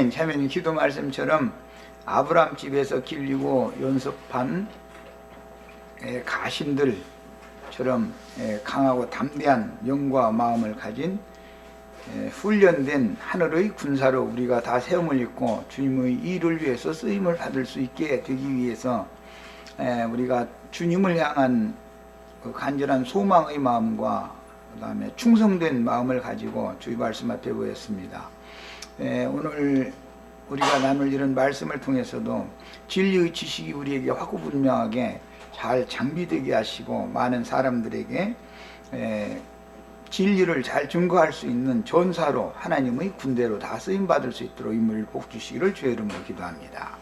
참여님 기도 말씀처럼 아브람 집에서 길리고 연습한 가신들처럼 강하고 담대한 영과 마음을 가진 훈련된 하늘의 군사로 우리가 다 세움을 입고 주님의 일을 위해서 쓰임을 받을 수 있게 되기 위해서 우리가 주님을 향한 그 간절한 소망의 마음과 그 다음에 충성된 마음을 가지고 주의 말씀 앞에 모였습니다. 오늘 우리가 나눌 이런 말씀을 통해서도 진리의 지식이 우리에게 확고분명하게 잘 장비되게 하시고 많은 사람들에게 진리를 잘 증거할 수 있는 전사로 하나님의 군대로 다 쓰임받을 수 있도록 인물을 복 주시기를 주의 이름으로 기도합니다.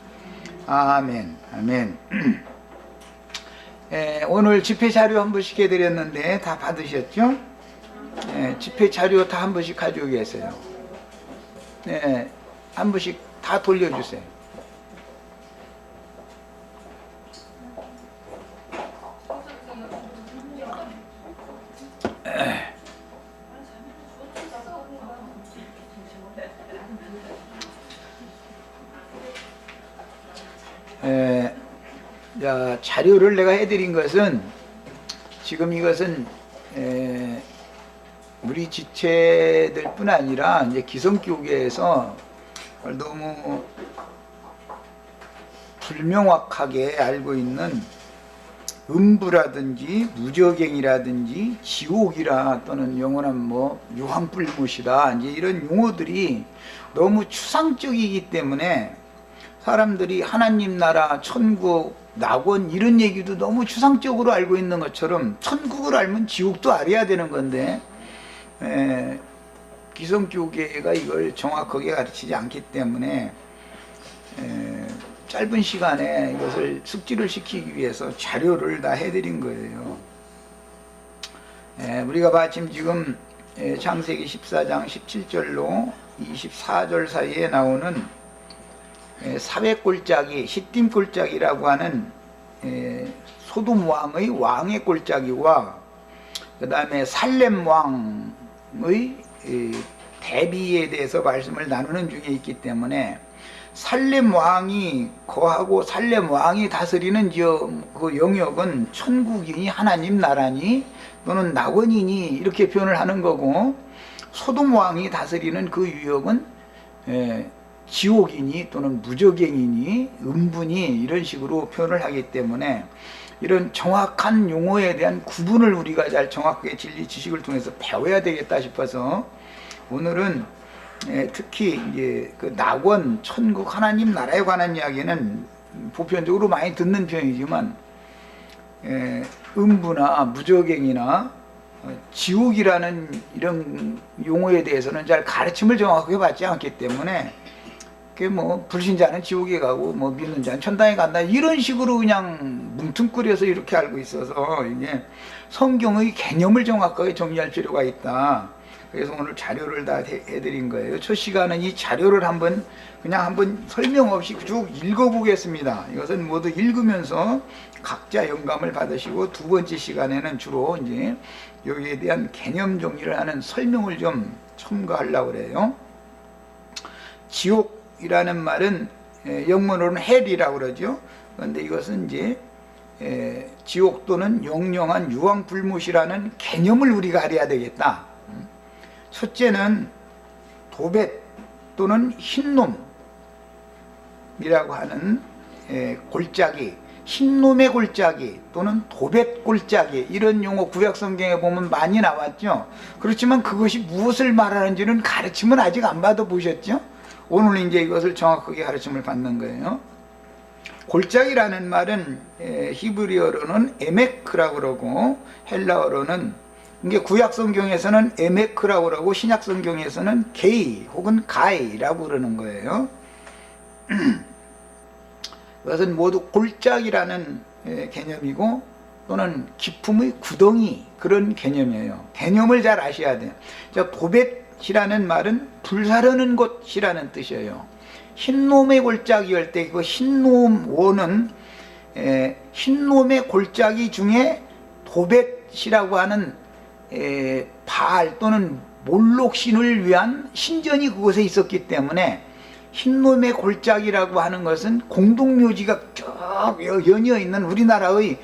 아멘. 아멘. 오늘 집회 자료 한 번씩 해드렸는데 다 받으셨죠? 집회 자료 다 한 번씩 가지고 계세요. 한 번씩 다 돌려주세요. 자, 자료를 내가 해드린 것은 지금 이것은 우리 지체들 뿐 아니라 이제 기성교계에서 너무 불명확하게 알고 있는 음부라든지 무저갱이라든지 지옥이라 또는 영원한 뭐 유황불못이다 이제 이런 용어들이 너무 추상적이기 때문에 사람들이 하나님 나라, 천국, 낙원 이런 얘기도 너무 추상적으로 알고 있는 것처럼 천국을 알면 지옥도 알아야 되는 건데 기성교계가 이걸 정확하게 가르치지 않기 때문에 짧은 시간에 이것을 숙지를 시키기 위해서 자료를 다 해드린 거예요. 우리가 마침 지금 창세기 14장 17절로 24절 사이에 나오는 사백골짜기, 시딤골짜기라고 하는 소돔 왕의 왕의 골짜기와 그 다음에 살렘 왕의 대비에 대해서 말씀을 나누는 중에 있기 때문에 살렘 왕이 거하고 살렘 왕이 다스리는 그 영역은 천국이니 하나님 나라니 또는 낙원이니 이렇게 표현을 하는 거고, 소돔 왕이 다스리는 그 유역은 지옥이니 또는 무저갱이니 음부니 이런 식으로 표현을 하기 때문에 이런 정확한 용어에 대한 구분을 우리가 잘 정확하게 진리 지식을 통해서 배워야 되겠다 싶어서 오늘은 특히 이제 그 낙원, 천국, 하나님 나라에 관한 이야기는 보편적으로 많이 듣는 편이지만 음부나 무저갱이나 지옥이라는 이런 용어에 대해서는 잘 가르침을 정확하게 받지 않기 때문에 그게 뭐 불신자는 지옥에 가고 뭐 믿는 자는 천당에 간다 이런 식으로 그냥 뭉뚱그려서 이렇게 알고 있어서 이게 성경의 개념을 정확하게 정리할 필요가 있다. 그래서 오늘 자료를 다 해드린 거예요. 첫 시간은 이 자료를 한번 설명 없이 쭉 읽어보겠습니다. 이것은 모두 읽으면서 각자 영감을 받으시고 두 번째 시간에는 주로 이제 여기에 대한 개념 정리를 하는 설명을 좀 첨가하려고 그래요. 지옥이라는 말은 영문으로는 헬이라고 그러죠. 그런데 이것은 이제 지옥 또는 영영한 유황불못이라는 개념을 우리가 알아야 되겠다. 첫째는 도벳 또는 흰놈이라고 하는 골짜기, 흰놈의 골짜기 또는 도벳 골짜기 이런 용어 구약성경에 보면 많이 나왔죠. 그렇지만 그것이 무엇을 말하는지는 가르침은 아직 안 받아보셨죠. 오늘 이제 이것을 정확하게 가르침을 받는 거예요. 골짜기라는 말은 히브리어로는 에메크라고 그러고 헬라어로는 이게 구약성경에서는 에메크라고 그러고 신약성경에서는 게이 혹은 가이라고 그러는 거예요. 이것은 모두 골짜기라는 개념이고 또는 기품의 구덩이 그런 개념이에요. 개념을 잘 아셔야 돼요. 도벳이라는 말은 불사르는 곳이라는 뜻이에요. 흰놈의 골짜기 할 때 그 흰놈 원은 흰놈의 골짜기 중에 도벳이라고 하는 바알 또는 몰록 신을 위한 신전이 그곳에 있었기 때문에 흰놈의 골짜기라고 하는 것은 공동묘지가 쭉 연이어 있는 우리나라의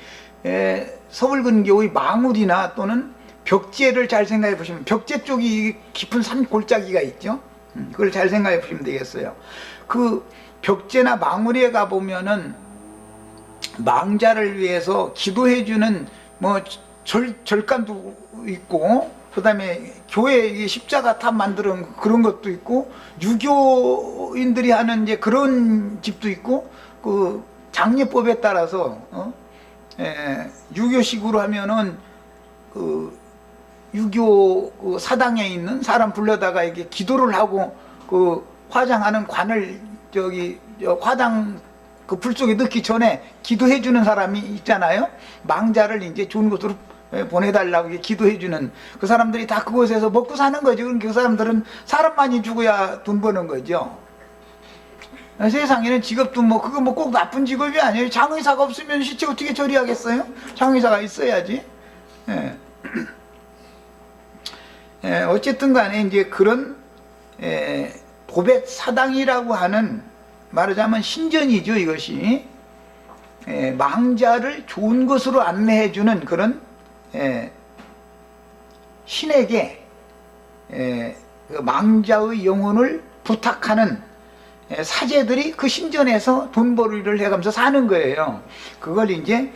서울근교의 망울이나 또는 벽제를 잘 생각해 보시면, 벽제 쪽이 깊은 산 골짜기가 있죠. 그걸 잘 생각해 보시면 되겠어요. 그 벽제나 망울에 가보면은 망자를 위해서 기도해주는 뭐 절간도 있고, 그 다음에 교회 십자가 탑 만드는 그런 것도 있고, 유교인들이 하는 이제 그런 집도 있고, 그 장례법에 따라서 유교식으로 하면은 그 유교 그 사당에 있는 사람 불러다가 이게 기도를 하고 그 화장하는 관을 화당 그 불 속에 넣기 전에 기도해 주는 사람이 있잖아요. 망자를 이제 좋은 곳으로 보내달라고 기도해 주는 그 사람들이 다 그곳에서 먹고 사는 거죠. 그 사람들은 사람 많이 죽어야 돈 버는 거죠. 세상에는 직업도 뭐 그거 뭐 꼭 나쁜 직업이 아니에요. 장의사가 없으면 시체 어떻게 처리하겠어요? 장의사가 있어야지. 어쨌든 간에 이제 그런 도백 사당이라고 하는, 말하자면 신전이죠. 이것이 망자를 좋은 것으로 안내해 주는 그런 신에게 그 망자의 영혼을 부탁하는 사제들이 그 신전에서 돈벌이를 해가면서 사는 거예요. 그걸 이제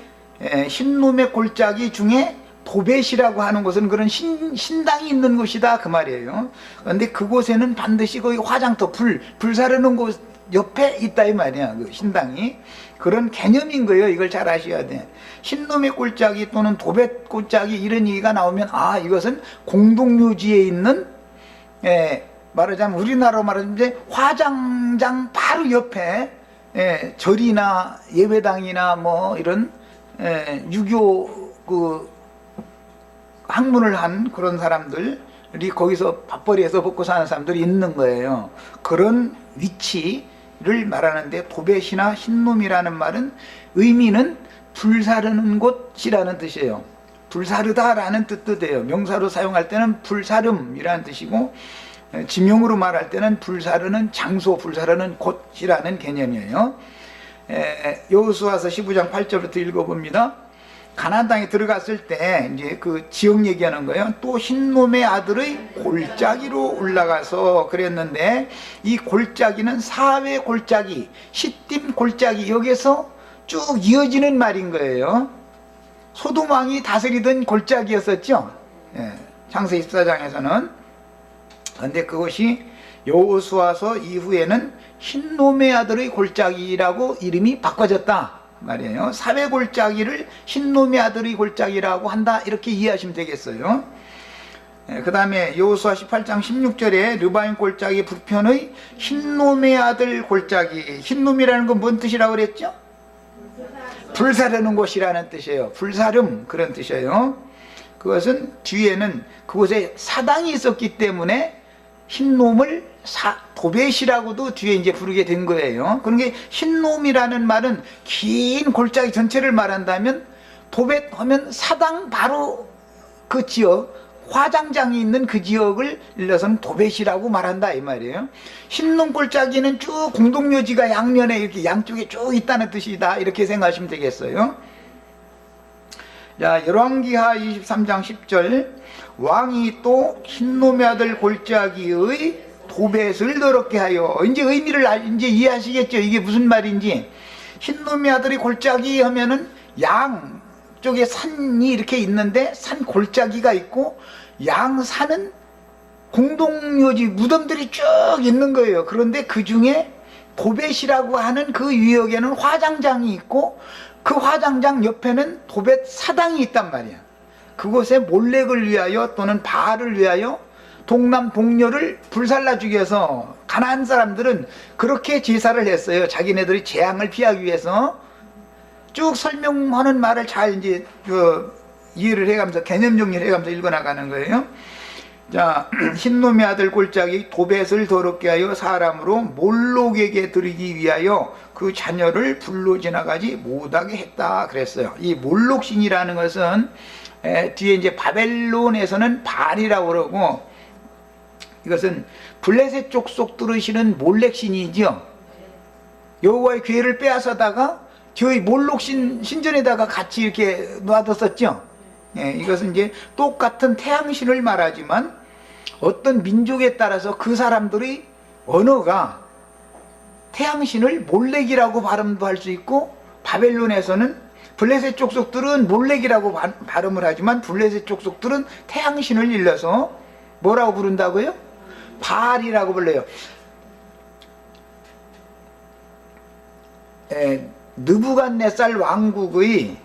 흰놈의 골짜기 중에 도벳이라고 하는 곳은 그런 신당이 있는 곳이다 그 말이에요. 그런데 그곳에는 반드시 거기 화장터 불 사르는 곳 옆에 있다 이 말이야. 그 신당이 그런 개념인 거예요. 이걸 잘 아셔야 돼. 흰놈의 골짜기 또는 도벳 골짜기 이런 얘기가 나오면 이것은 공동묘지에 있는 말하자면 우리나라로 말하면 이제 화장장 바로 옆에 절이나 예배당이나 뭐 이런 유교 그 학문을 한 그런 사람들이 거기서 밥벌이해서 먹고 사는 사람들이 있는 거예요. 그런 위치를 말하는데 도벳이나 흰놈이라는 말은 의미는 불사르는 곳이라는 뜻이에요. 불사르다라는 뜻도 돼요. 명사로 사용할 때는 불사름이라는 뜻이고, 지명으로 말할 때는 불사르는 장소, 불사르는 곳이라는 개념이에요. 여호수아서 15장 8절부터 읽어봅니다. 가나안 땅에 들어갔을 때 이제 그 지역 얘기하는 거예요. 또 흰놈의 아들의 골짜기로 올라가서 그랬는데, 이 골짜기는 사회 골짜기, 시딤 골짜기, 여기서 쭉 이어지는 말인 거예요. 소돔 왕이 다스리던 골짜기였었죠. 창세기 14장에서는. 그런데 그것이 여호수아서 이후에는 흰놈의 아들의 골짜기라고 이름이 바꿔졌다 말이에요. 사회 골짜기를 흰놈의 아들의 골짜기라고 한다, 이렇게 이해하시면 되겠어요. 그 다음에 여호수아 18장 16절에 르바임 골짜기 북편의 흰놈의 아들 골짜기. 흰놈이라는 건 뭔 뜻이라고 그랬죠? 불사르는 곳이라는 뜻이에요. 불사름, 그런 뜻이에요. 그것은 뒤에는 그곳에 사당이 있었기 때문에 흰놈을 도벳이라고도 뒤에 이제 부르게 된 거예요. 그런 게 흰놈이라는 말은 긴 골짜기 전체를 말한다면, 도벳 하면 사당 바로 그 지역, 화장장이 있는 그 지역을 일러서는 도벳이라고 말한다 이 말이에요. 흰놈 골짜기는 쭉 공동묘지가 양면에 이렇게 양쪽에 쭉 있다는 뜻이다, 이렇게 생각하시면 되겠어요. 자, 열왕기하 23장 10절, 왕이 또 흰놈의 아들 골짜기의 도벳을 더럽게 하여. 이제 의미를 이제 이해하시겠죠? 이게 무슨 말인지. 흰놈의 아들이 골짜기 하면은 양 쪽에 산이 이렇게 있는데 산 골짜기가 있고, 양산은 공동묘지 무덤들이 쭉 있는 거예요. 그런데 그 중에 도벳이라고 하는 그 유역에는 화장장이 있고, 그 화장장 옆에는 도벳 사당이 있단 말이야. 그곳에 몰렉을 위하여 또는 바알을 위하여 동남 동녀를 불살라 죽여서, 가나안 사람들은 그렇게 제사를 했어요. 자기네들이 재앙을 피하기 위해서. 쭉 설명하는 말을 잘 이제 이해를 해가면서 개념 정리를 해가면서 읽어나가는 거예요. 자, 흰놈의 아들 골짜기 도벳을 더럽게 하여 사람으로 몰록에게 드리기 위하여 그 자녀를 불로 지나가지 못하게 했다 그랬어요. 이 몰록신이라는 것은 뒤에 이제 바벨론에서는 바알이라고 그러고, 이것은 블레셋 족속 들으시는 몰렉신이지요. 여호와의 괴를 빼앗아다가 저희 몰록 신전에다가 같이 이렇게 놔뒀었죠. 예, 이것은 이제 똑같은 태양신을 말하지만 어떤 민족에 따라서 그 사람들의 언어가 태양신을 몰렉이라고 발음도 할 수 있고, 바벨론에서는 블레셋 족속들은 몰렉이라고 발음을 하지만 블레셋 족속들은 태양신을 일러서 뭐라고 부른다고요? 바알이라고 불러요. 느부갓네살 왕국의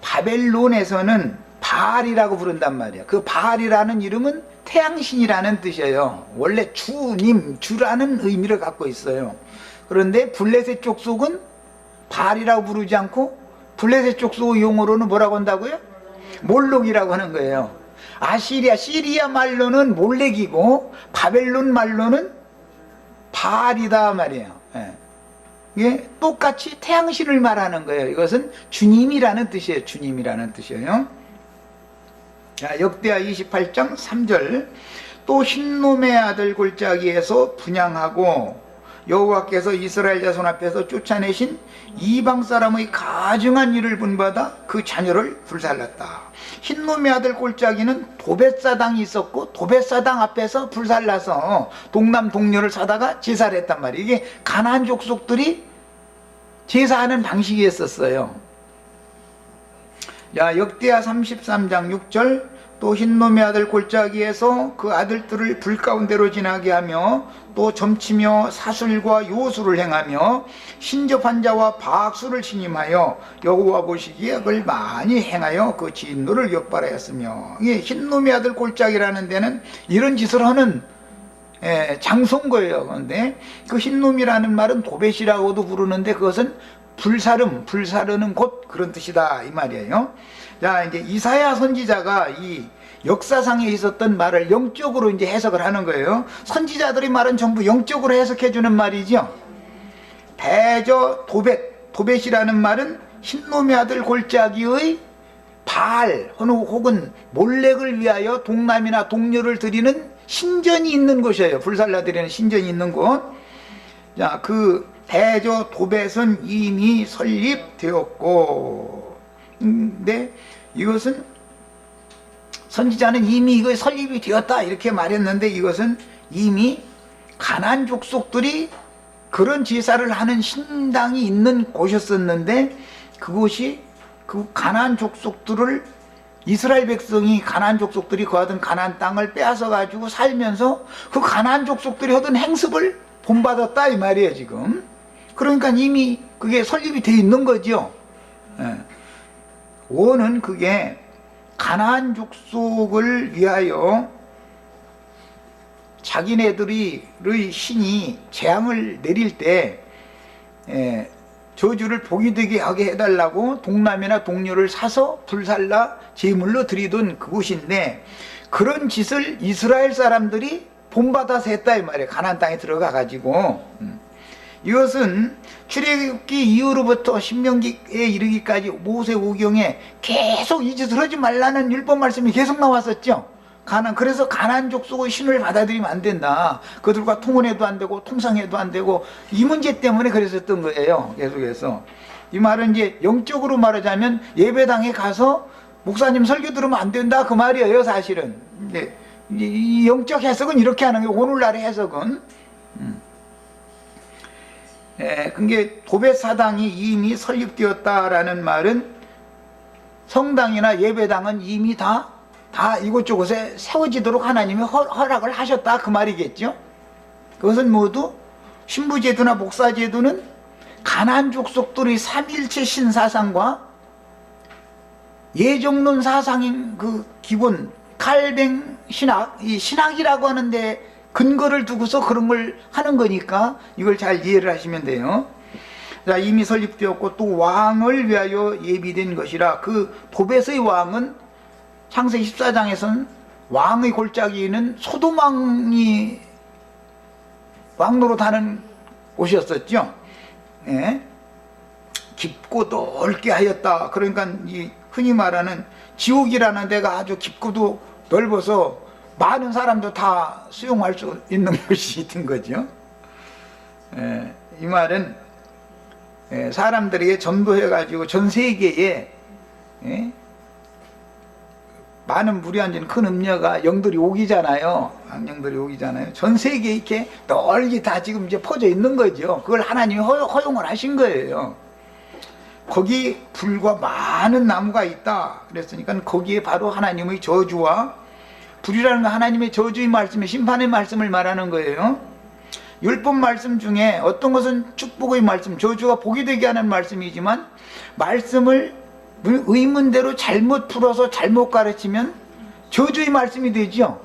바벨론에서는 바알이라고 부른단 말이에요. 그 바알이라는 이름은 태양신이라는 뜻이에요. 원래 주님, 주라는 의미를 갖고 있어요. 그런데 블레셋 족속은 바알이라고 부르지 않고 블레셋 족속 용어로는 뭐라고 한다고요? 몰록이라고 하는 거예요. 시리아 말로는 몰렉이고 바벨론 말로는 바알이다 말이에요. 예, 똑같이 태양신을 말하는 거예요. 이것은 주님이라는 뜻이에요. 주님이라는 뜻이에요. 자, 역대하 28장 3절. 또 흰놈의 아들 골짜기에서 분향하고 여호와께서 이스라엘 자손 앞에서 쫓아내신 이방 사람의 가증한 일을 본받아 그 자녀를 불살랐다. 흰놈의 아들 골짜기는 도벳사당이 있었고, 도벳사당 앞에서 불살라서 동남 동료를 사다가 제사를 했단 말이에요. 이게 가나안 족속들이 제사하는 방식이었어요. 자, 역대하 33장 6절. 또 흰놈의 아들 골짜기에서 그 아들들을 불 가운데로 지나게 하며 또 점치며 사술과 요술을 행하며 신접한 자와 박수를 신임하여 여호와 보시기에 그걸 많이 행하여 그 진노를 엿바라였으며, 이게 흰놈의 아들 골짜기라는 데는 이런 짓을 하는 장소인 거예요. 그런데 그 흰놈이라는 말은 도벳이라고도 부르는데 그것은 불사르는 곳, 그런 뜻이다 이 말이에요. 자, 이제 이사야 선지자가 이 역사상에 있었던 말을 영적으로 이제 해석을 하는 거예요. 선지자들의 말은 전부 영적으로 해석해 주는 말이죠. 대저 도벳이라는 말은 흰놈의 아들 골짜기의 바알 혹은 몰렉을 위하여 동남이나 동료를 드리는 신전이 있는 곳이에요. 불살라 드리는 신전이 있는 곳. 자, 그 대저 도벳은 이미 설립되었고, 근데 이것은 선지자는 이미 이거 설립이 되었다 이렇게 말했는데, 이것은 이미 가나안 족속들이 그런 제사를 하는 신당이 있는 곳이었었는데, 그곳이 그 가나안 족속들을, 이스라엘 백성이 가나안 족속들이 거하던 가나안 땅을 빼앗아 가지고 살면서 그 가나안 족속들이 하던 행습을 본받았다 이 말이에요 지금. 그러니까 이미 그게 설립이 되어 있는 거죠. 원은 그게 가나안 족속을 위하여 자기네들의 신이 재앙을 내릴 때 저주를 복이 되게 하게 해달라고 동남이나 동료를 사서 불살라 제물로 드리던 그곳인데, 그런 짓을 이스라엘 사람들이 본받아서 했다 이 말이에요. 가나안 땅에 들어가 가지고. 이것은 출애굽기 이후로부터 신명기에 이르기까지 모세오경에 계속 이 짓을 하지 말라는 율법 말씀이 계속 나왔었죠. 그래서 가나안 족속의 신을 받아들이면 안 된다. 그들과 통혼해도 안 되고 통상해도 안 되고, 이 문제 때문에 그랬었던 거예요. 계속해서. 이 말은 이제 영적으로 말하자면 예배당에 가서 목사님 설교 들으면 안 된다 그 말이에요 사실은. 근데 이 영적 해석은 이렇게 하는 게 오늘날의 해석은. 그게 도벳사당이 이미 설립되었다라는 말은 성당이나 예배당은 이미 다 이곳저곳에 세워지도록 하나님이 허락을 하셨다 그 말이겠죠. 그것은 모두 신부제도나 목사제도는 가나안 족속들의 삼일체 신사상과 예정론 사상인 그 기본 칼뱅 신학, 이 신학이라고 하는데 근거를 두고서 그런 걸 하는 거니까 이걸 잘 이해를 하시면 돼요. 자, 이미 설립되었고 또 왕을 위하여 예비된 것이라. 그 도벳의 왕은 창세기 14장에서는 왕의 골짜기는 소돔 왕이 왕노릇하는 곳이었었죠. 예? 깊고 넓게 하였다. 그러니까 이 흔히 말하는 지옥이라는 데가 아주 깊고도 넓어서 많은 사람도 다 수용할 수 있는 것이 있던 거죠. 이 말은 사람들에게 전도해가지고 전 세계에 많은 무리한진 큰 음녀가 영들이 오기잖아요. 악령들이 오기잖아요. 전 세계에 이렇게 널리 다 지금 이제 퍼져 있는 거죠. 그걸 하나님이 허용을 하신 거예요. 거기 불과 많은 나무가 있다 그랬으니까 거기에 바로 하나님의 저주와 불이라는 건 하나님의 저주의 말씀에 심판의 말씀을 말하는 거예요. 율법 말씀 중에 어떤 것은 축복의 말씀, 저주가 복이 되게 하는 말씀이지만 말씀을 의문대로 잘못 풀어서 잘못 가르치면 저주의 말씀이 되죠.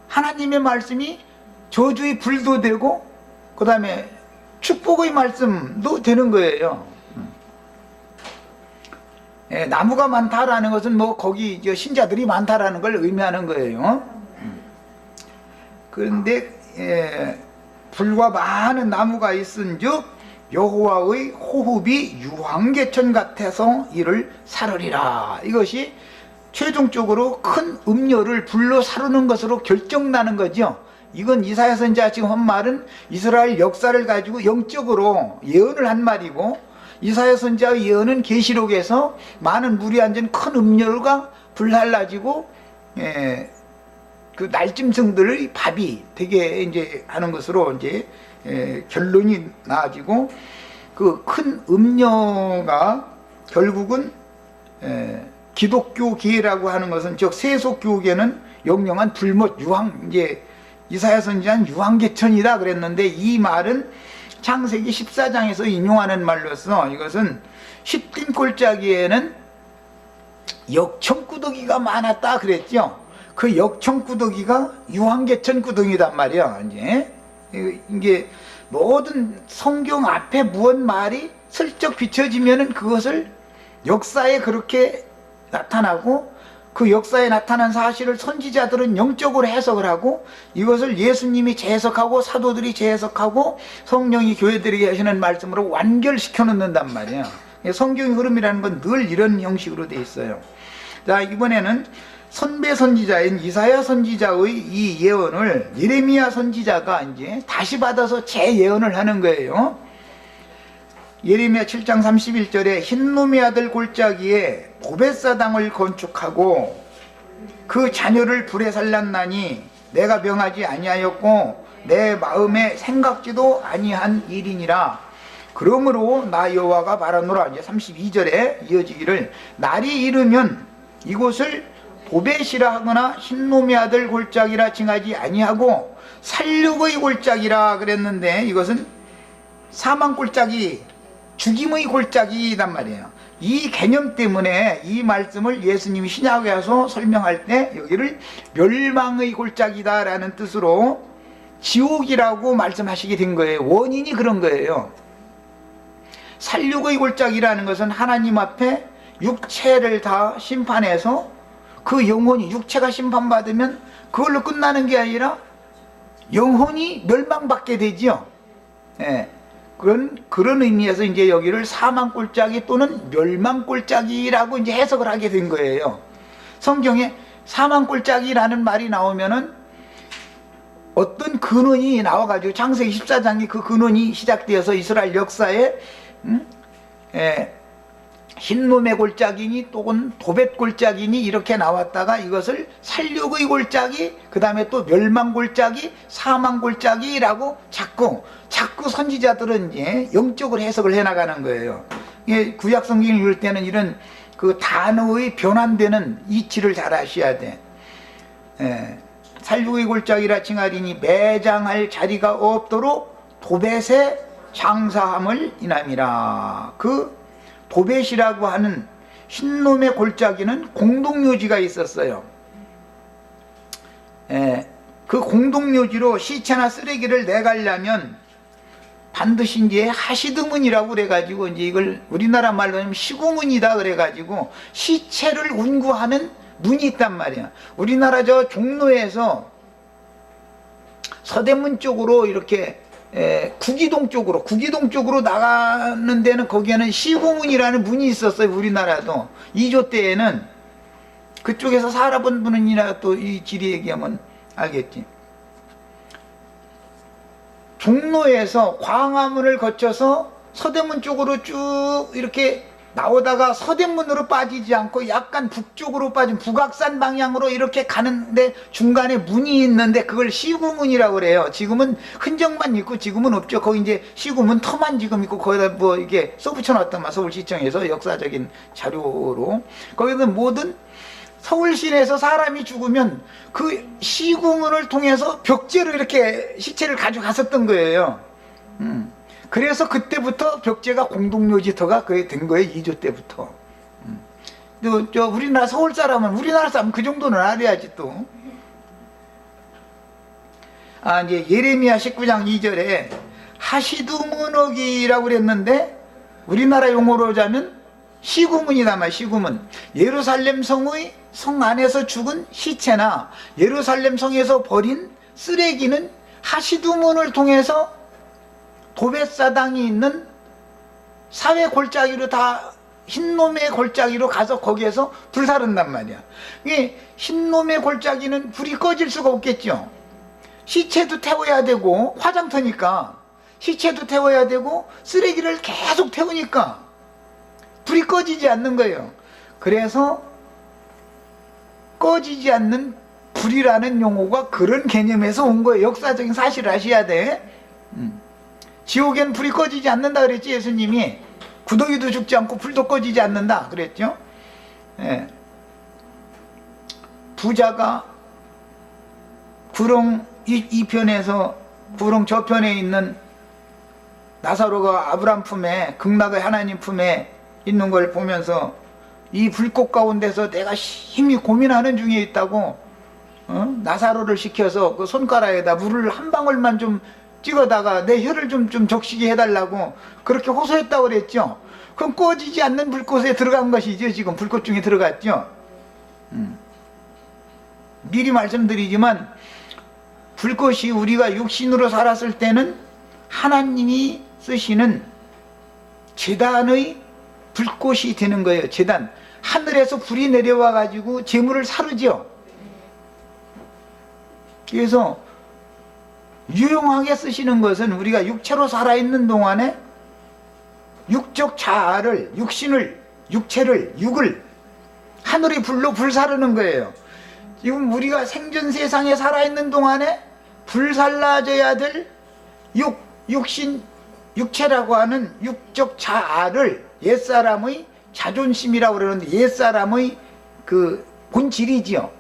하나님의 말씀이 저주의 불도 되고 그 다음에 축복의 말씀도 되는 거예요. 나무가 많다라는 것은 뭐 거기 신자들이 많다라는 걸 의미하는 거예요. 그런데 불과 많은 나무가 있은즉 여호와의 호흡이 유황개천 같아서 이를 사르리라. 이것이 최종적으로 큰 음료를 불로 사르는 것으로 결정나는 거죠. 이건 이사야 선지자 지금 한 말은 이스라엘 역사를 가지고 영적으로 예언을 한 말이고, 이사야 선지자의 예언은 계시록에서 많은 물이 앉은 큰 음료가 불살라지고 그 날짐승들의 밥이 되게 이제 하는 것으로 이제 결론이 나아지고, 그 큰 음료가 결국은 기독교계라고 하는 것은 즉 세속교계는 영영한 불못 유황, 이제 이사야 선지자는 유황개천이다 그랬는데, 이 말은 창세기 14장에서 인용하는 말로서 이것은 십딘 골짜기에는 역청구더기가 많았다 그랬죠. 그 역청구더기가 유황개천 구덩이단 말이야. 이게 모든 성경 앞에 무언 말이 슬쩍 비춰지면은 그것을 역사에 그렇게 나타나고, 그 역사에 나타난 사실을 선지자들은 영적으로 해석을 하고, 이것을 예수님이 재해석하고 사도들이 재해석하고 성령이 교회들에게 하시는 말씀으로 완결시켜 놓는단 말이에요. 성경의 흐름이라는 건 늘 이런 형식으로 돼 있어요. 자, 이번에는 선배 선지자인 이사야 선지자의 이 예언을 예레미야 선지자가 이제 다시 받아서 재예언을 하는 거예요. 예레미야 7장 31절에 흰놈의 아들 골짜기에 보벳사당을 건축하고 그 자녀를 불에 살랐나니 내가 명하지 아니하였고 내 마음에 생각지도 아니한 일이니라. 그러므로 나 여호와가 말하노라. 이제 32절에 이어지기를, 날이 이르면 이곳을 보벳이라 하거나 흰놈의 아들 골짜기라 칭하지 아니하고 살육의 골짜기라 그랬는데, 이것은 사망 골짜기, 죽임의 골짜기란 말이에요. 이 개념 때문에 이 말씀을 예수님이 신약에 와서 설명할 때 여기를 멸망의 골짜기다 라는 뜻으로 지옥이라고 말씀하시게 된 거예요. 원인이 그런 거예요. 살육의 골짜기라는 것은 하나님 앞에 육체를 다 심판해서 그 영혼이, 육체가 심판받으면 그걸로 끝나는 게 아니라 영혼이 멸망받게 되지요. 그런 의미에서 이제 여기를 사망골짜기 또는 멸망골짜기라고 이제 해석을 하게 된 거예요. 성경에 사망골짜기라는 말이 나오면은 어떤 근원이 나와가지고 창세기 14장에 그 근원이 시작되어서 이스라엘 역사에 흰놈의 골짜기니 또는 도벳 골짜기니 이렇게 나왔다가 이것을 살육의 골짜기, 그 다음에 또 멸망 골짜기, 사망 골짜기라고 자꾸 선지자들은 이제 영적으로 해석을 해나가는 거예요. 구약 성경을 읽을 때는 이런 그 단어의 변환되는 이치를 잘 아셔야 돼. 살육의 골짜기라 칭하리니 매장할 자리가 없도록 도벳에 장사함을 인함이라. 그 도벳이라고 하는 흰놈의 골짜기는 공동묘지가 있었어요. 그 공동묘지로 시체나 쓰레기를 내가려면 반드시 이제 하시드문이라고 그래가지고 이제 이걸 우리나라 말로 하면 시구문이다 그래가지고 시체를 운구하는 문이 있단 말이야. 우리나라 저 종로에서 서대문 쪽으로 이렇게 구기동 쪽으로 나가는 데는 거기에는 시구문이라는 문이 있었어요. 우리나라도 2조 때에는 그쪽에서 살아본 분이나 또 이 지리 얘기하면 알겠지? 종로에서 광화문을 거쳐서 서대문 쪽으로 쭉 이렇게 나오다가 서대문으로 빠지지 않고 약간 북쪽으로 빠진 북악산 방향으로 이렇게 가는데 중간에 문이 있는데 그걸 시구문이라고 그래요. 지금은 흔적만 있고 지금은 없죠. 거기 이제 시구문 터만 지금 있고 거기다 뭐 이게 써붙여놨더만 서울시청에서 역사적인 자료로. 거기는 모든 서울시내에서 사람이 죽으면 그 시구문을 통해서 벽제로 이렇게 시체를 가져갔었던 거예요. 그래서 그때부터 벽제가 공동묘지터가 그게 된 거예요. 2조 때부터. 저 우리나라 서울 사람은 우리나라 사람 그 정도는 알아야지 또. 이제 예레미야 19장 2절에 하시두문옥이라고 그랬는데 우리나라 용어로 하자면 시구문이다 말 시구문. 예루살렘 성의 성 안에서 죽은 시체나 예루살렘 성에서 버린 쓰레기는 하시두문을 통해서 도벳사당이 있는 사회 골짜기로 다 흰놈의 골짜기로 가서 거기에서 불사른단 말이야. 이게 흰놈의 골짜기는 불이 꺼질 수가 없겠죠. 시체도 태워야 되고 화장터니까 시체도 태워야 되고 쓰레기를 계속 태우니까 불이 꺼지지 않는 거예요. 그래서 꺼지지 않는 불이라는 용어가 그런 개념에서 온 거예요. 역사적인 사실을 아셔야 돼. 지옥엔 불이 꺼지지 않는다 그랬지 예수님이. 구더기도 죽지 않고 불도 꺼지지 않는다 그랬죠. 예. 부자가 구렁 이 편에서 구렁 저편에 있는 나사로가 아브람 품에 극락의 하나님 품에 있는 걸 보면서 이 불꽃 가운데서 내가 힘이 고민하는 중에 있다고 나사로를 시켜서 그 손가락에다 물을 한 방울만 좀 찍어다가 내 혀를 좀 적시게 해달라고 그렇게 호소했다고 그랬죠. 그럼 꺼지지 않는 불꽃에 들어간 것이죠. 지금 불꽃 중에 들어갔죠. 미리 말씀드리지만 불꽃이 우리가 육신으로 살았을 때는 하나님이 쓰시는 제단의 불꽃이 되는 거예요. 제단. 하늘에서 불이 내려와 가지고 재물을 사르죠. 그래서 유용하게 쓰시는 것은 우리가 육체로 살아있는 동안에 육적 자아를, 육신을, 육체를, 육을 하늘의 불로 불사르는 거예요. 지금 우리가 생전 세상에 살아있는 동안에 불살라져야 될 육신, 육체라고 하는 육적 자아를 옛사람의 자존심이라고 그러는데 옛사람의 그 본질이지요.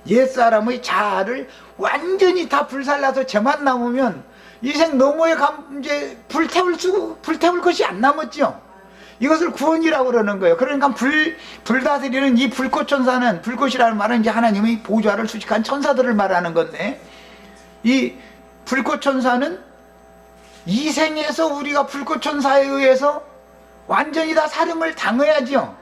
옛사람의 자아를 완전히 다 불살라서 저만 남으면 이 생 너머에 이제 불태울 것이 안 남았죠. 이것을 구원이라고 그러는 거예요. 그러니까 불다스리는 이 불꽃천사는, 불꽃이라는 말은 이제 하나님의 보좌를 수식한 천사들을 말하는 건데, 이 불꽃천사는 이 생에서 우리가 불꽃천사에 의해서 완전히 다 사름을 당해야죠.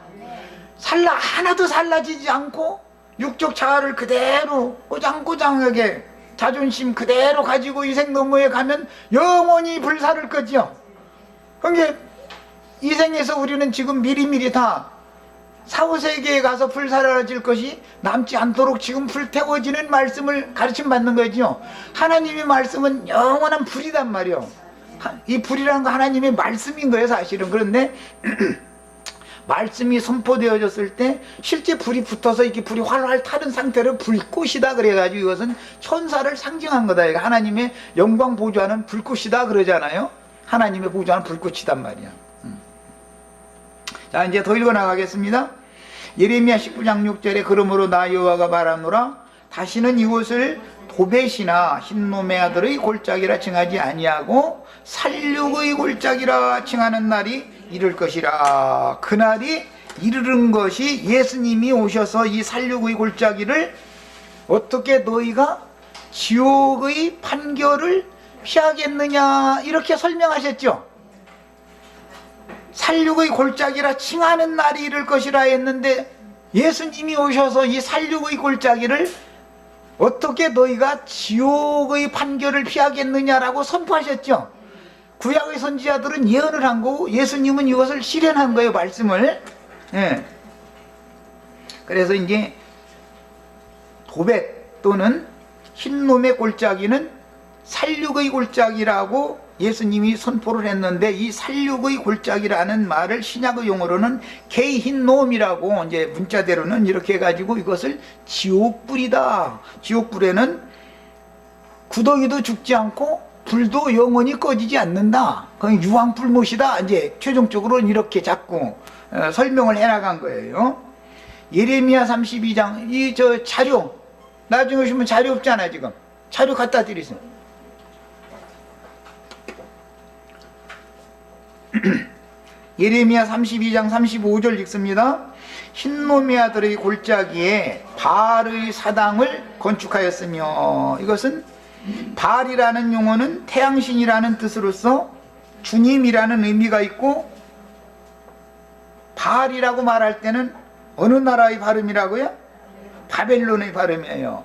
하나도 살라지지 않고 육적 자아를 그대로 꼬장꼬장하게 자존심 그대로 가지고 이 생 너머에 가면 영원히 불사를 거죠. 그러니까 이 생에서 우리는 지금 미리미리 다 사후세계에 가서 불사라질 것이 남지 않도록 지금 불태워지는 말씀을 가르침 받는 거죠. 하나님의 말씀은 영원한 불이단 말이요. 이 불이라는 거 하나님의 말씀인 거예요 사실은. 그런데 말씀이 선포되어졌을 때 실제 불이 붙어서 이렇게 불이 활활 타는 상태를 불꽃이다 그래가지고 이것은 천사를 상징한 거다. 하나님의 영광 보좌는 불꽃이다 그러잖아요. 하나님의 보좌는 불꽃이단 말이야. 자, 이제 더 읽어나가겠습니다. 예레미야 19장 6절에 그러므로 나 여호와가 말하노라 다시는 이곳을 도벳이나 흰놈의 아들의 골짜기라 칭하지 아니하고 살육의 골짜기라 칭하는 날이 이를 것이라. 그날이 이르는 것이 예수님이 오셔서 이 살육의 골짜기를 어떻게 너희가 지옥의 판결을 피하겠느냐 이렇게 설명하셨죠. 살육의 골짜기라 칭하는 날이 이를 것이라 했는데 예수님이 오셔서 이 살육의 골짜기를 어떻게 너희가 지옥의 판결을 피하겠느냐라고 선포하셨죠. 구약의 선지자들은 예언을 한 거고 예수님은 이것을 실현한 거예요, 말씀을. 예. 그래서 이제 도벳 또는 흰놈의 골짜기는 살육의 골짜기라고 예수님이 선포를 했는데, 이 살육의 골짜기라는 말을 신약의 용어로는 개흰놈이라고 이제 문자대로는 이렇게 해가지고 이것을 지옥불이다. 지옥불에는 구더기도 죽지 않고 불도 영원히 꺼지지 않는다. 그건 유황불못이다. 이제 최종적으로 이렇게 자꾸 설명을 해나간 거예요. 예레미야 32장 이 저 자료 나중에 오시면 자료 없잖아. 지금 자료 갖다 드리세요. 예레미야 32장 35절 읽습니다. 흰놈의 아들의 골짜기에 바알의 사당을 건축하였으며, 이것은 바알이라는 용어는 태양신이라는 뜻으로서 주님이라는 의미가 있고, 바알이라고 말할 때는 어느 나라의 발음이라고요? 바벨론의 발음이에요.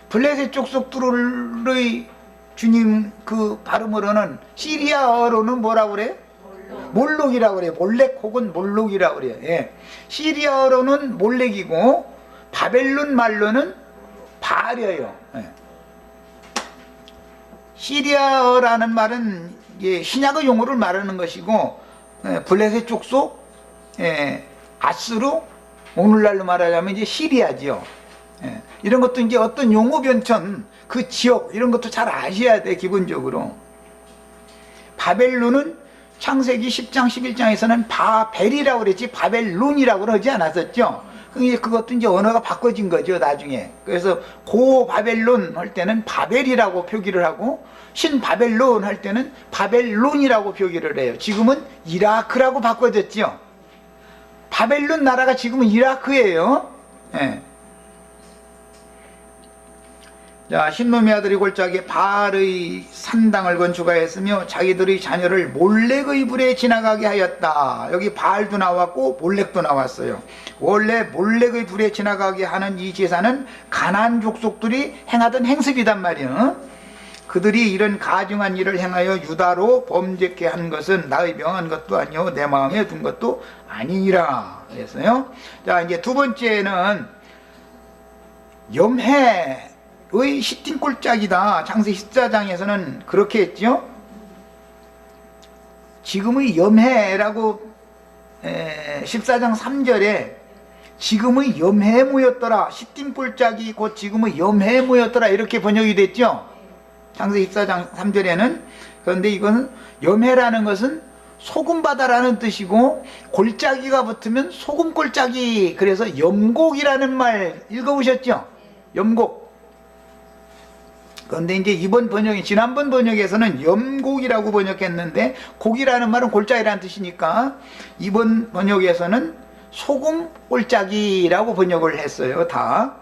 블레셋 족속들의 주님 그 발음으로는, 시리아어로는 뭐라고 그래요? 몰록이라고 그래요. 몰렉 혹은 몰록이라고 그래요. 예. 시리아어로는 몰렉이고 바벨론 말로는 바알이에요. 예. 시리아어라는 말은 신약의 용어를 말하는 것이고, 블레셋 족속, 아스루, 오늘날로 말하자면 이제 시리아지요. 이런 것도 이제 어떤 용어 변천, 그 지역 이런 것도 잘 아셔야 돼. 기본적으로 바벨론은 창세기 10장 11장에서는 바벨이라고 그랬지 바벨론이라고 그러지 않았었죠. 그것도 이제 언어가 바꿔진 거죠 나중에. 그래서 고 바벨론 할 때는 바벨이라고 표기를 하고, 신 바벨론 할 때는 바벨론이라고 표기를 해요. 지금은 이라크라고 바꿔졌죠. 바벨론 나라가 지금은 이라크예요. 예. 자, 흰놈의 아들이 골짜기에 바알의 산당을 건축하였으며 자기들의 자녀를 몰렉의 불에 지나가게 하였다. 여기 바알도 나왔고 몰렉도 나왔어요. 원래 몰렉의 불에 지나가게 하는 이 제사는 가나안 족속들이 행하던 행습이단 말이에요. 그들이 이런 가증한 일을 행하여 유다로 범죄케 한 것은 나의 명한 것도 아니요 내 마음에 둔 것도 아니니라 그랬어요. 자, 이제 두 번째는 염해의 시틴 골짜기다. 창세기 14장에서는 그렇게 했죠. 지금의 염해라고 14장 3절에 지금의 염해에 모였더라. 시틴 골짜기 곧 지금의 염해에 모였더라. 이렇게 번역이 됐죠. 창세기 14장 3절에는. 그런데 이거는 염해라는 것은 소금바다라는 뜻이고, 골짜기가 붙으면 소금골짜기, 그래서 염곡이라는 말 읽어보셨죠? 염곡. 그런데 이제 이번 번역이, 지난번 번역에서는 염곡이라고 번역했는데, 곡이라는 말은 골짜기라는 뜻이니까 이번 번역에서는 소금골짜기라고 번역을 했어요. 다.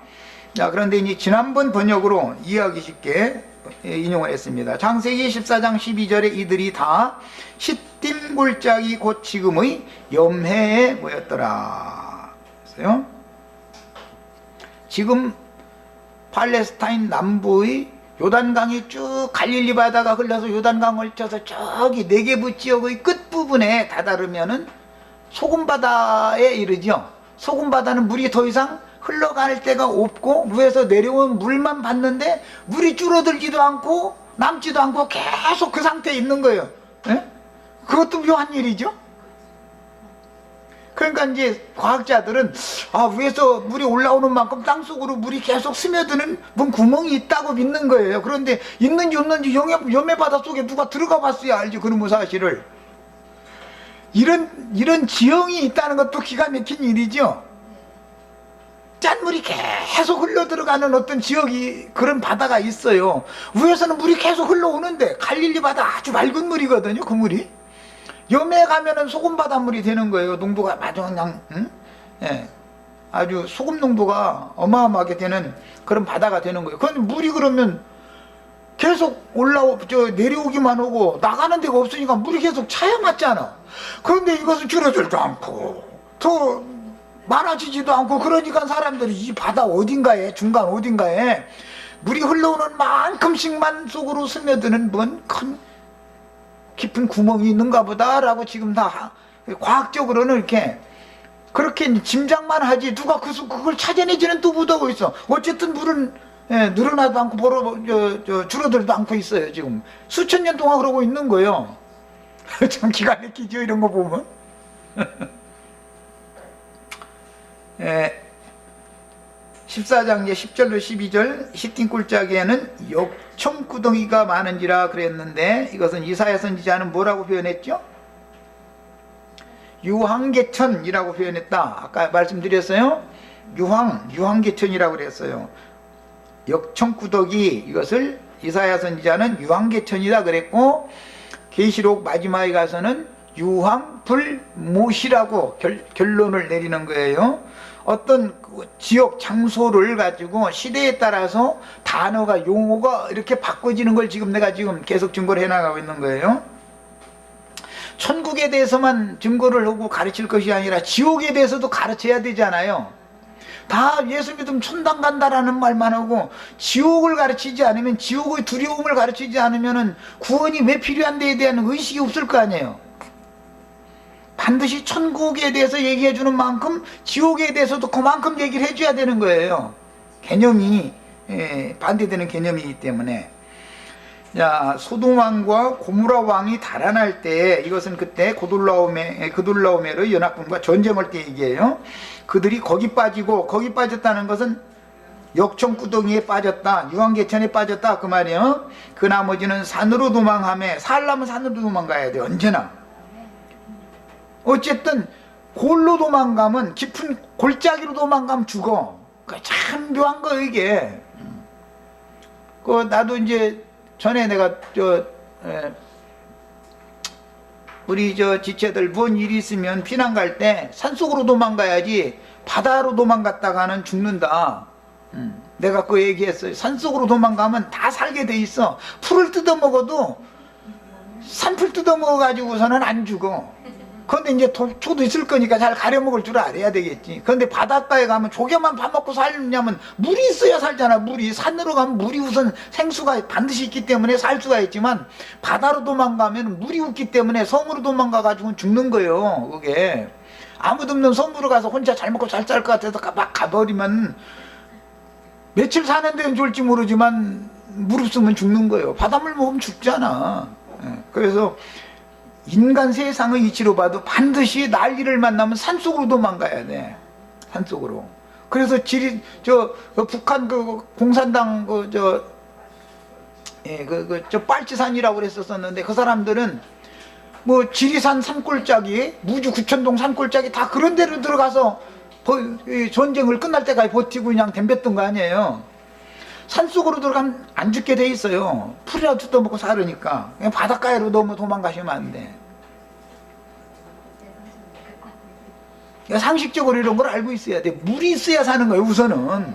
자, 그런데 이제 지난번 번역으로 이해하기 쉽게 인용을 했습니다. 창세기 14장 12절에 이들이 다 시딤 골짜기 곧 지금의 염해에 모였더라. 그래서요, 지금 팔레스타인 남부의 요단강이 쭉 갈릴리 바다가 흘러서 요단강을 쳐서 저기 네게부 지역의 끝부분에 다다르면은 소금바다에 이르죠. 소금바다는 물이 더 이상 흘러갈 데가 없고 위에서 내려온 물만 봤는데 물이 줄어들지도 않고 남지도 않고 계속 그 상태에 있는 거예요. 예? 그것도 묘한 일이죠. 그러니까 이제 과학자들은 위에서 물이 올라오는 만큼 땅속으로 물이 계속 스며드는 뭔 구멍이 있다고 믿는 거예요. 그런데 있는지 없는지 염해바다 속에 누가 들어가 봤어야 알지, 그런 사실을. 이런 지형이 있다는 것도 기가 막힌 일이죠. 짠물이 계속 흘러 들어가는 어떤 지역이, 그런 바다가 있어요. 위에서는 물이 계속 흘러오는데 갈릴리 바다 아주 맑은 물이거든요. 그 물이 염해 가면은 소금 바닷물이 되는 거예요. 농도가 아주 그냥 아주 소금 농도가 어마어마하게 되는 그런 바다가 되는 거예요. 그런데 물이 그러면 계속 내려오기만 하고 나가는 데가 없으니까 물이 계속 차야 맞잖아. 그런데 이것은 줄어들지도 않고 더 많아지지도 않고, 그러니까 사람들이 이 바다 어딘가에, 중간 어딘가에 물이 흘러오는 만큼씩만 속으로 스며드는 뭔 큰 깊은 구멍이 있는가 보다라고 지금 다 과학적으로는 이렇게 그렇게 짐작만 하지 누가 그걸 찾아내지는 또 못하고 있어. 어쨌든 물은 예, 늘어나도 않고 줄어들도 않고 있어요. 지금 수천 년 동안 그러고 있는 거예요. 참 기가 막히죠, 이런 거 보면. 예, 14장 10절로 12절 히틴골짜기에는 역청구덩이가 많은지라 그랬는데, 이것은 이사야 선지자는 뭐라고 표현했죠? 유황계천이라고 표현했다. 아까 말씀드렸어요. 유황계천이라고 그랬어요. 역청구덩이, 이것을 이사야 선지자는 유황계천이다 그랬고, 계시록 마지막에 가서는 유황불못이라고 결론을 내리는 거예요. 어떤 지역 장소를 가지고 시대에 따라서 단어가, 용어가 이렇게 바꿔지는 걸 지금 내가 계속 증거를 해나가고 있는 거예요. 천국에 대해서만 증거를 하고 가르칠 것이 아니라 지옥에 대해서도 가르쳐야 되잖아요. 다 예수 믿으면 천당 간다라는 말만 하고 지옥을 가르치지 않으면, 지옥의 두려움을 가르치지 않으면 구원이 왜 필요한데에 대한 의식이 없을 거 아니에요. 반드시 천국에 대해서 얘기해 주는 만큼 지옥에 대해서도 그만큼 얘기를 해줘야 되는 거예요. 개념이 반대되는 개념이기 때문에. 자, 소돔 왕과 고모라 왕이 달아날 때, 이것은 그때 그돌라오메르 연합군과 전쟁할 때 얘기예요. 그들이 거기 빠졌다는 것은 역청구덩이에 빠졌다, 유황계천에 빠졌다 그 말이에요. 그 나머지는 산으로 도망하며, 살려면 산으로 도망가야 돼, 언제나. 어쨌든 골로 도망가면, 깊은 골짜기로 도망가면 죽어. 참 묘한 거 이게. 나도 이제 전에 내가 우리 지체들 뭔 일이 있으면 피난 갈 때 산속으로 도망가야지 바다로 도망갔다가는 죽는다. 내가 그 얘기했어요. 산속으로 도망가면 다 살게 돼 있어. 풀을 뜯어먹어도 산풀 뜯어먹어가지고서는 안 죽어. 그런데 이제 초도 있을 거니까 잘 가려먹을 줄 알아야 되겠지. 그런데 바닷가에 가면 조개만 밥 먹고 살려면 물이 있어야 살잖아. 물이. 산으로 가면 물이 우선 생수가 반드시 있기 때문에 살 수가 있지만, 바다로 도망가면 물이 없기 때문에 섬으로 도망가가지고 죽는 거예요. 그게 아무도 없는 섬으로 가서 혼자 잘 먹고 잘 살 것 같아서 막 가버리면 며칠 사는 데는 좋을지 모르지만 물 없으면 죽는 거예요. 바닷물 먹으면 죽잖아. 그래서 인간 세상의 이치로 봐도 반드시 난리를 만나면 산속으로 도망가야 돼. 산속으로. 그래서 북한 공산당 빨치산이라고 그랬었는데, 그 사람들은 뭐 지리산 산골짜기, 무주 구천동 산골짜기 다 그런 데로 들어가서 전쟁을 끝날 때까지 버티고 그냥 덤볐던 거 아니에요. 산속으로 들어가면 안 죽게 돼 있어요. 풀이라도 뜯어먹고 살으니까. 그냥 바닷가에로 너무 도망가시면 안 돼. 상식적으로 이런 걸 알고 있어야 돼. 물이 있어야 사는 거예요, 우선은.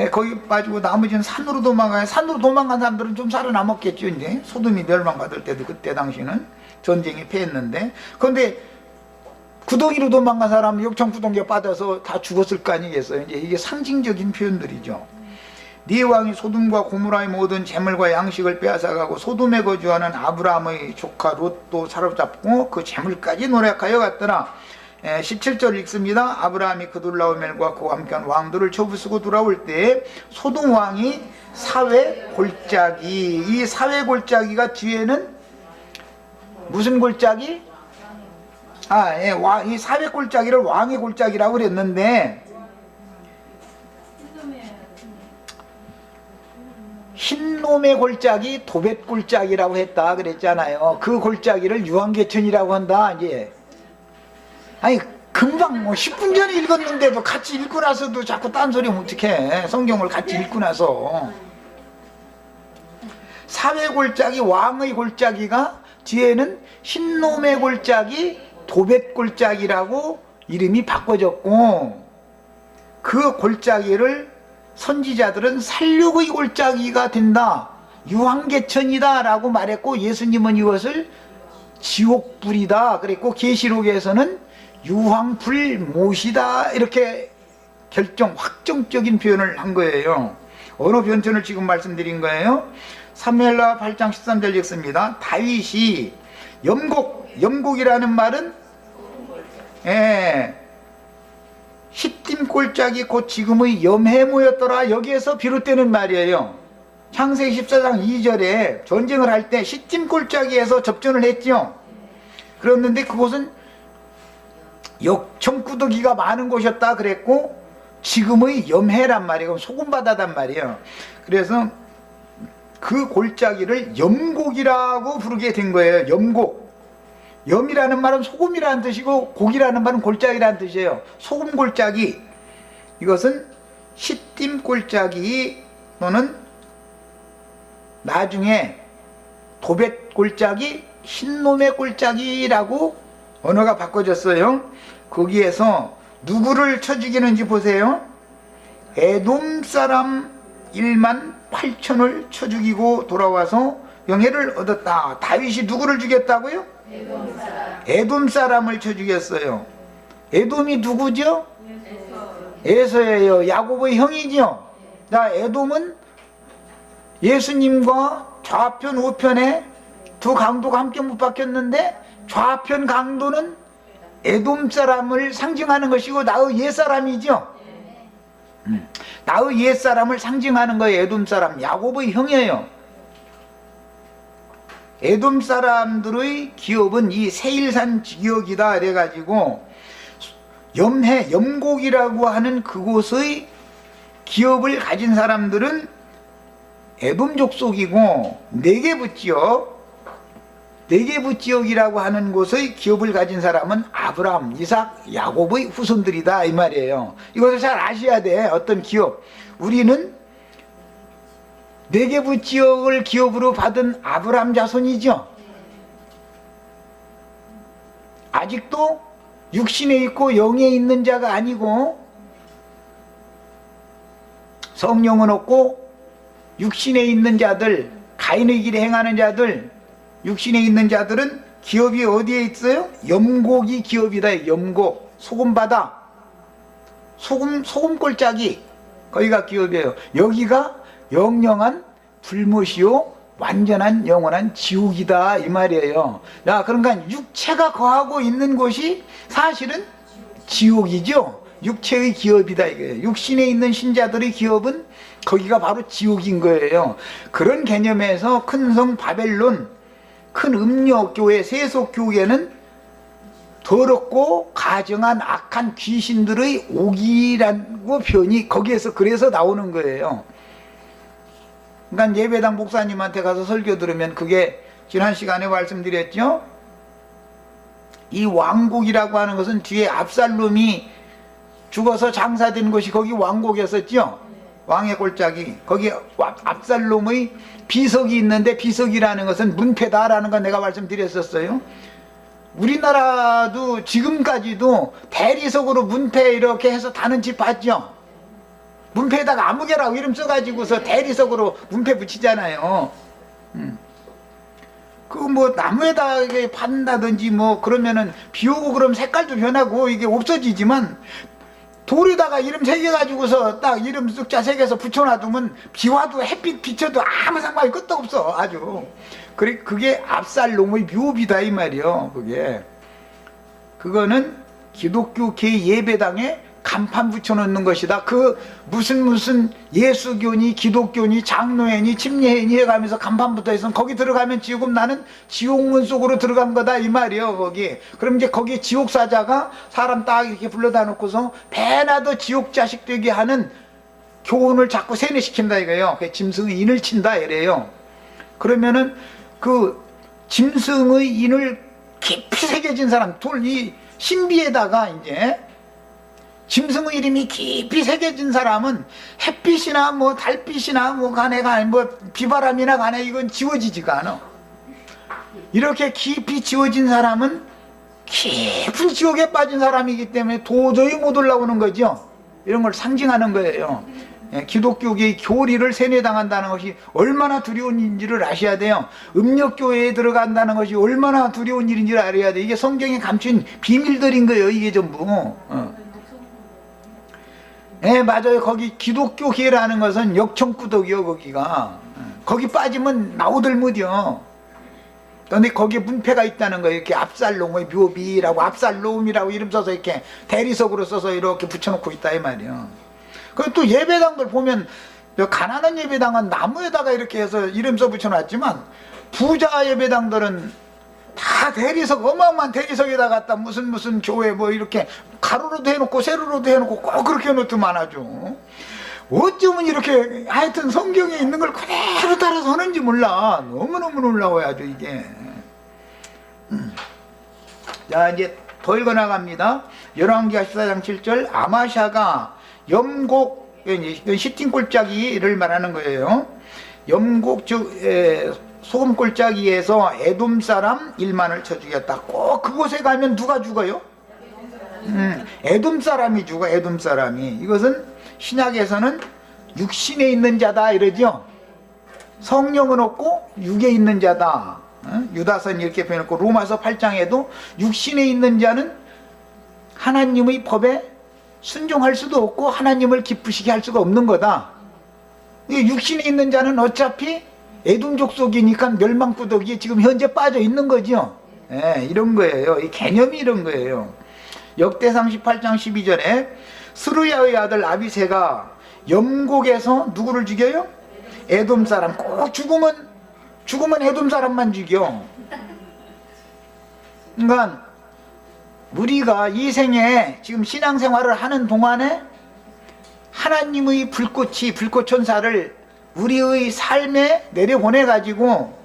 거기 빠지고 나머지는 산으로 도망가요. 산으로 도망간 사람들은 좀 살아남았겠죠, 이제. 소돔이 멸망받을 때도, 그때 당시는 전쟁에 패했는데. 그런데 구덩이로 도망간 사람은 역청구덩이에 빠져서 다 죽었을 거 아니겠어요. 이제 이게 상징적인 표현들이죠. 네 왕이 소돔과 고모라의 모든 재물과 양식을 빼앗아가고 소돔에 거주하는 아브라함의 조카 롯도 사로잡고 그 재물까지 노력하여 갔더라. 17절 읽습니다. 아브라함이 그돌라오멜과 그와 함께한 왕들을 처부수고 돌아올 때 소돔 왕이 사회 골짜기, 이 사회 골짜기가 뒤에는 무슨 골짜기? 이 사회 골짜기를 왕의 골짜기라고 그랬는데, 흰놈의 골짜기, 도벳 골짜기라고 했다 그랬잖아요. 그 골짜기를 유황계천이라고 한다. 이제 아니 금방 10분 전에 읽었는데도 같이 읽고 나서도 자꾸 딴소리하면 어떡해. 성경을 같이 읽고 나서. 사회 골짜기, 왕의 골짜기가 뒤에는 흰놈의 골짜기, 도벳 골짜기라고 이름이 바꿔졌고, 그 골짜기를 선지자들은 살육의 골짜기가 된다, 유황계천이다 라고 말했고, 예수님은 이것을 지옥불이다 그랬고, 계시록에서는 유황불못이다 이렇게 확정적인 표현을 한 거예요. 어느 변천을 지금 말씀드린 거예요? 사무엘하 8장 13절 읽습니다. 다윗이 염곡이라는 말은 시딤 골짜기 곧 지금의 염해모였더라. 여기에서 비롯되는 말이에요. 창세기 14장 2절에 전쟁을 할 때 시딤 골짜기에서 접전을 했죠. 그랬는데 그곳은 역청구더기가 많은 곳이었다 그랬고 지금의 염해란 말이에요. 소금바다단 말이에요. 그래서 그 골짜기를 염곡이라고 부르게 된 거예요. 염곡. 염이라는 말은 소금이라는 뜻이고 곡이라는 말은 골짜기라는 뜻이에요. 소금 골짜기. 이것은 시딤 골짜기 또는 나중에 도벳 골짜기, 흰놈의 골짜기라고 언어가 바꿔졌어요. 거기에서 누구를 쳐 죽이는지 보세요. 에돔 사람 1만 8천을 쳐 죽이고 돌아와서 영예를 얻었다. 다윗이 누구를 죽였다고요? 에돔 사람을 쳐 죽였어요. 에돔이 누구죠? 에서예요. 야곱의 형이죠. 자, 에돔은 예수님과 좌편 우편에 두 강도가 함께 못 박혔는데 좌편 강도는 에돔 사람을 상징하는 것이고 나의 옛사람이죠. 나의 옛사람을 상징하는 거예요. 에돔 사람, 야곱의 형이에요. 에돔 사람들의 기업은 이 세일산 지역이다 이래가지고 염해, 염곡이라고 하는 그곳의 기업을 가진 사람들은 에돔 족속이고 네게부 지역, 네게부 지역이라고 하는 곳의 기업을 가진 사람은 아브라함, 이삭, 야곱의 후손들이다 이 말이에요. 이것을 잘 아셔야 돼. 어떤 기업, 우리는 네게부 지역을 기업으로 받은 아브라함 자손이죠. 아직도 육신에 있고 영에 있는 자가 아니고 성령은 없고 육신에 있는 자들, 가인의 길에 행하는 자들, 육신에 있는 자들은 기업이 어디에 있어요? 염곡이 기업이다. 염곡, 소금바다, 소금 골짜기, 거기가 기업이에요. 여기가 영영한 불못이요 완전한 영원한 지옥이다 이 말이에요. 야, 그러니까 육체가 거하고 있는 곳이 사실은 지옥이죠. 육체의 기업이다 이거예요. 육신에 있는 신자들의 기업은 거기가 바로 지옥인 거예요. 그런 개념에서 큰 성 바벨론, 큰 음녀교회, 세속교회는 더럽고 가증한 악한 귀신들의 옥이라고 표현이 거기에서 그래서 나오는 거예요. 그러니까 예배당 목사님한테 가서 설교 들으면 그게 지난 시간에 말씀드렸죠. 이 왕국이라고 하는 것은 뒤에 압살롬이 죽어서 장사된 곳이 거기 왕국이었었죠. 왕의 골짜기. 거기 압살롬의 비석이 있는데 비석이라는 것은 문패다라는 건 내가 말씀드렸었어요. 우리나라도 지금까지도 대리석으로 문패 이렇게 해서 다는 집 봤죠. 문패에다가 아무개라고 이름 써가지고서 대리석으로 문패 붙이잖아요. 그 뭐 나무에다 판다든지 뭐 그러면은 비 오고 그러면 색깔도 변하고 이게 없어지지만 돌에다가 이름 새겨가지고서 딱 이름 숫자 새겨서 붙여놔두면 비 와도 햇빛 비쳐도 아무 상관이 끝도 없어 아주. 그게 압살롬의 묘비다 이 말이요. 그거는 기독교계 예배당에 간판 붙여놓는 것이다. 그 무슨 예수교니 기독교니 장로회니 침례회니 해가면서 간판 붙어있으면 거기 들어가면 지옥은 나는 지옥문 속으로 들어간 거다 이 말이에요. 거기 그럼 이제 거기 지옥사자가 사람 딱 이렇게 불러다 놓고서 배나도 지옥 자식 되게 하는 교훈을 자꾸 세뇌시킨다 이거예요. 짐승의 인을 친다 이래요. 그러면은 그 짐승의 인을 깊이 새겨진 사람, 이 신비에다가 이제 짐승의 이름이 깊이 새겨진 사람은 햇빛이나 뭐 달빛이나 뭐 간에가 뭐 비바람이나 간에 이건 지워지지가 않아. 이렇게 깊이 지워진 사람은 깊은 지옥에 빠진 사람이기 때문에 도저히 못 올라오는 거죠. 이런 걸 상징하는 거예요. 기독교계의 교리를 세뇌당한다는 것이 얼마나 두려운 일인지를 아셔야 돼요. 음력교회에 들어간다는 것이 얼마나 두려운 일인지를 알아야 돼. 이게 성경에 감춘 비밀들인 거예요. 이게 전부. 네, 맞아요. 거기 기독교계라는 것은 역청구덕이요. 거기가 거기 빠지면 나오들 못이요. 근데 거기에 문패가 있다는 거예요. 이렇게 압살롬의 묘비라고, 압살롬이라고 이름 써서 이렇게 대리석으로 써서 이렇게 붙여놓고 있다 이 말이에요. 그리고 또 예배당들 보면 가난한 예배당은 나무에다가 이렇게 해서 이름 써 붙여놨지만 부자 예배당들은 다 대리석, 어마어마한 대리석에다 갖다 무슨 교회 뭐 이렇게 가로로도 해놓고 세로로도 해놓고 꼭 그렇게 해놓더만 아주. 어쩌면 이렇게 하여튼 성경에 있는 걸 그대로 따라서 하는지 몰라. 너무너무 놀라워요 아주 이게. 자, 이제 더 읽어나갑니다. 열왕기하 14장 7절. 아마샤가 염곡, 시틴 꼴짜기를 말하는 거예요. 염곡, 즉 소금 꼴짜기에서 에돔 사람 1만을 쳐 죽였다. 꼭 그곳에 가면 누가 죽어요? 에돔 사람이 죽어. 에돔 사람이. 이것은 신약에서는 육신에 있는 자다 이러죠. 성령은 없고 육에 있는 자다. 유다선 이렇게 표현했고, 로마서 8장에도 육신에 있는 자는 하나님의 법에 순종할 수도 없고 하나님을 기쁘시게 할 수가 없는 거다. 육신에 있는 자는 어차피 에돔 족속이니까 멸망구덩이에 지금 현재 빠져 있는 거죠. 예, 이런 거예요. 이 개념이 이런 거예요. 역대상 18장 12절에 스루야의 아들 아비새가 염곡에서 누구를 죽여요? 에돔 사람. 꼭 죽으면 에돔 사람만 죽여. 그러니까 우리가 이 생에 지금 신앙생활을 하는 동안에 하나님의 불꽃 천사를 우리의 삶에 내려보내 가지고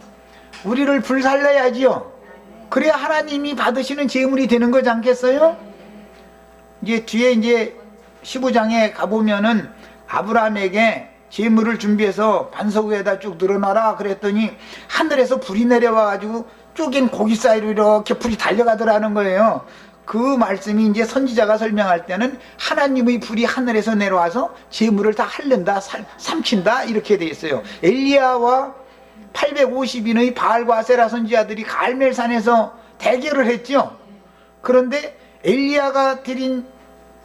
우리를 불살려야지요. 그래야 하나님이 받으시는 제물이 되는 거지 않겠어요? 이제 뒤에 이제 15장에 가보면은 아브라함에게 제물을 준비해서 반석 위에다 쭉 늘어놔라 그랬더니 하늘에서 불이 내려와 가지고 쪼갠 고기 사이로 이렇게 불이 달려가더라는 거예요. 그 말씀이 이제 선지자가 설명할 때는 하나님의 불이 하늘에서 내려와서 제물을 다 핥는다, 삼킨다 이렇게 돼 있어요. 엘리야와 850인의 바알과 아세라 선지자들이 갈멜산에서 대결을 했죠. 그런데 엘리야가 드린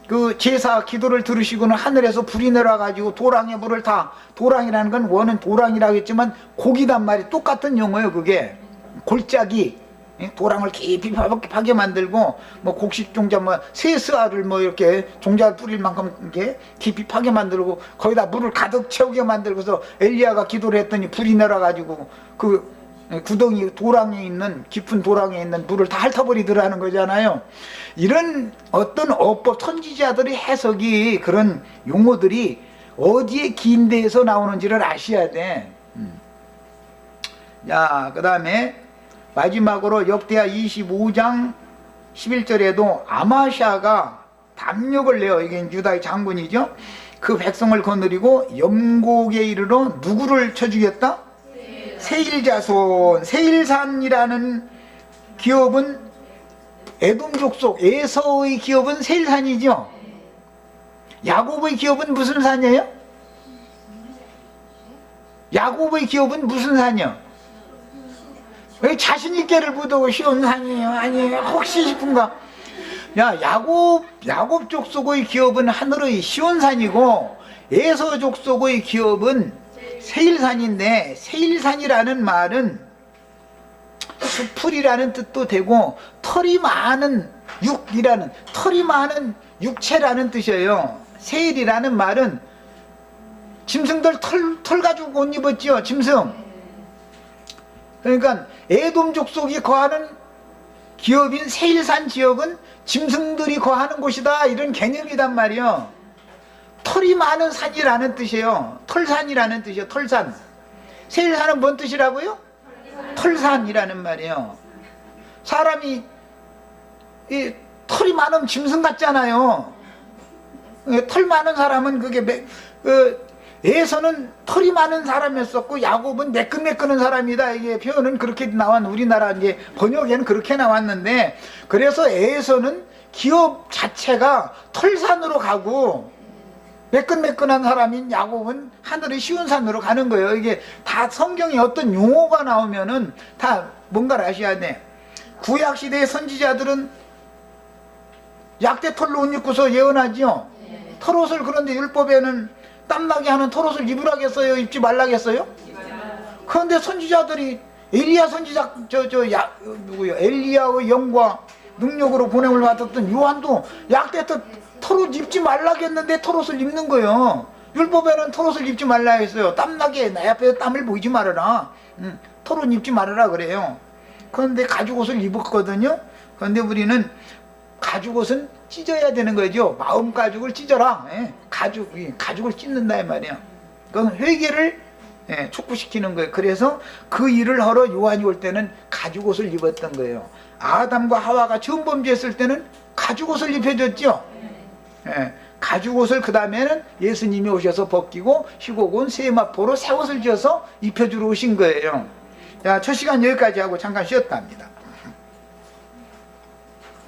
그 제사 기도를 들으시고는 하늘에서 불이 내려와가지고 도랑에 물을 다, 도랑이라는 건 원은 도랑이라고 했지만 고기단 말이 똑같은 용어예요. 그게 골짜기, 도랑을 깊이 파게 만들고 뭐 곡식 종자 뭐 세스알을 뭐 이렇게 종자를 뿌릴 만큼 이렇게 깊이 파게 만들고 거기다 물을 가득 채우게 만들고서 엘리야가 기도를 했더니 불이 내려가지고 그 구덩이 도랑에 있는 깊은 도랑에 있는 물을 다 핥아버리더라는 거잖아요. 이런 어떤 어법 선지자들의 해석이 그런 용어들이 어디에 긴데에서 나오는지를 아셔야 돼. 자, 그 다음에 마지막으로 역대하 25장 11절에도 아마샤가 담력을 내어, 이게 유다의 장군이죠. 그 백성을 거느리고 염곡에 이르러 누구를 쳐 죽였다? 세일자손. 세일산이라는 기업은 에돔 족속 에서의 기업은 세일산이죠. 야곱의 기업은 무슨 산이에요? 야곱의 기업은 무슨 산이요? 왜 자신있게를 묻어 쉬운 산이에요? 아니에요? 혹시 싶은가? 야, 야곱 족속의 기업은 하늘의 시온산이고 에서 족속의 기업은 세일산인데, 세일산이라는 말은 수풀이라는 뜻도 되고 털이 많은 육이라는, 털이 많은 육체라는 뜻이에요. 세일이라는 말은 짐승들 털 가지고 옷 입었지요. 짐승. 그러니까 에돔 족속이 거하는 기업인 세일산 지역은 짐승들이 거하는 곳이다, 이런 개념이단 말이에요. 털이 많은 산이라는 뜻이에요. 털산이라는 뜻이에요. 털산. 세일산은 뭔 뜻이라고요? 털산이라는 말이에요. 사람이 이 털이 많으면 짐승 같잖아요. 털 많은 사람은 그게 에서는 털이 많은 사람이었었고 야곱은 매끈매끈한 사람이다. 이게 표현은 그렇게 나왔, 우리나라 이제 번역에는 그렇게 나왔는데, 그래서 에서는 기업 자체가 털산으로 가고 매끈매끈한 사람인 야곱은 하늘의 시온산으로 가는 거예요. 이게 다 성경에 어떤 용어가 나오면은 다 뭔가를 아셔야 돼. 구약시대의 선지자들은 약대털로 옷 입고서 예언하지요. 털옷을, 그런데 율법에는 땀나게 하는 털옷을 입으라겠어요? 입지 말라겠어요? 그런데 선지자들이 엘리야 선지자 누구요? 엘리야의 영과 능력으로 보냄을 받았던 요한도 약대 때 털옷 입지 말라겠는데 털옷을 입는 거예요. 율법에는 털옷을 입지 말라 했어요. 땀나게 내 앞에 땀을 보이지 말아라. 털옷 입지 말아라 그래요. 그런데 가죽옷을 입었거든요. 그런데 우리는 가죽옷은 찢어야 되는 거죠. 마음 가죽을 찢어라. 예. 가죽을 찢는다 이 말이야. 그건 회개를 촉구시키는 거예요. 그래서 그 일을 하러 요한이 올 때는 가죽옷을 입었던 거예요. 아담과 하와가 처음 범죄했을 때는 가죽옷을 입혀줬죠. 예. 가죽옷을 그 다음에는 예수님이 오셔서 벗기고 희곡은 세마포로 새 옷을 지어서 입혀주러 오신 거예요. 자, 첫 시간 여기까지 하고 잠깐 쉬었다 합니다.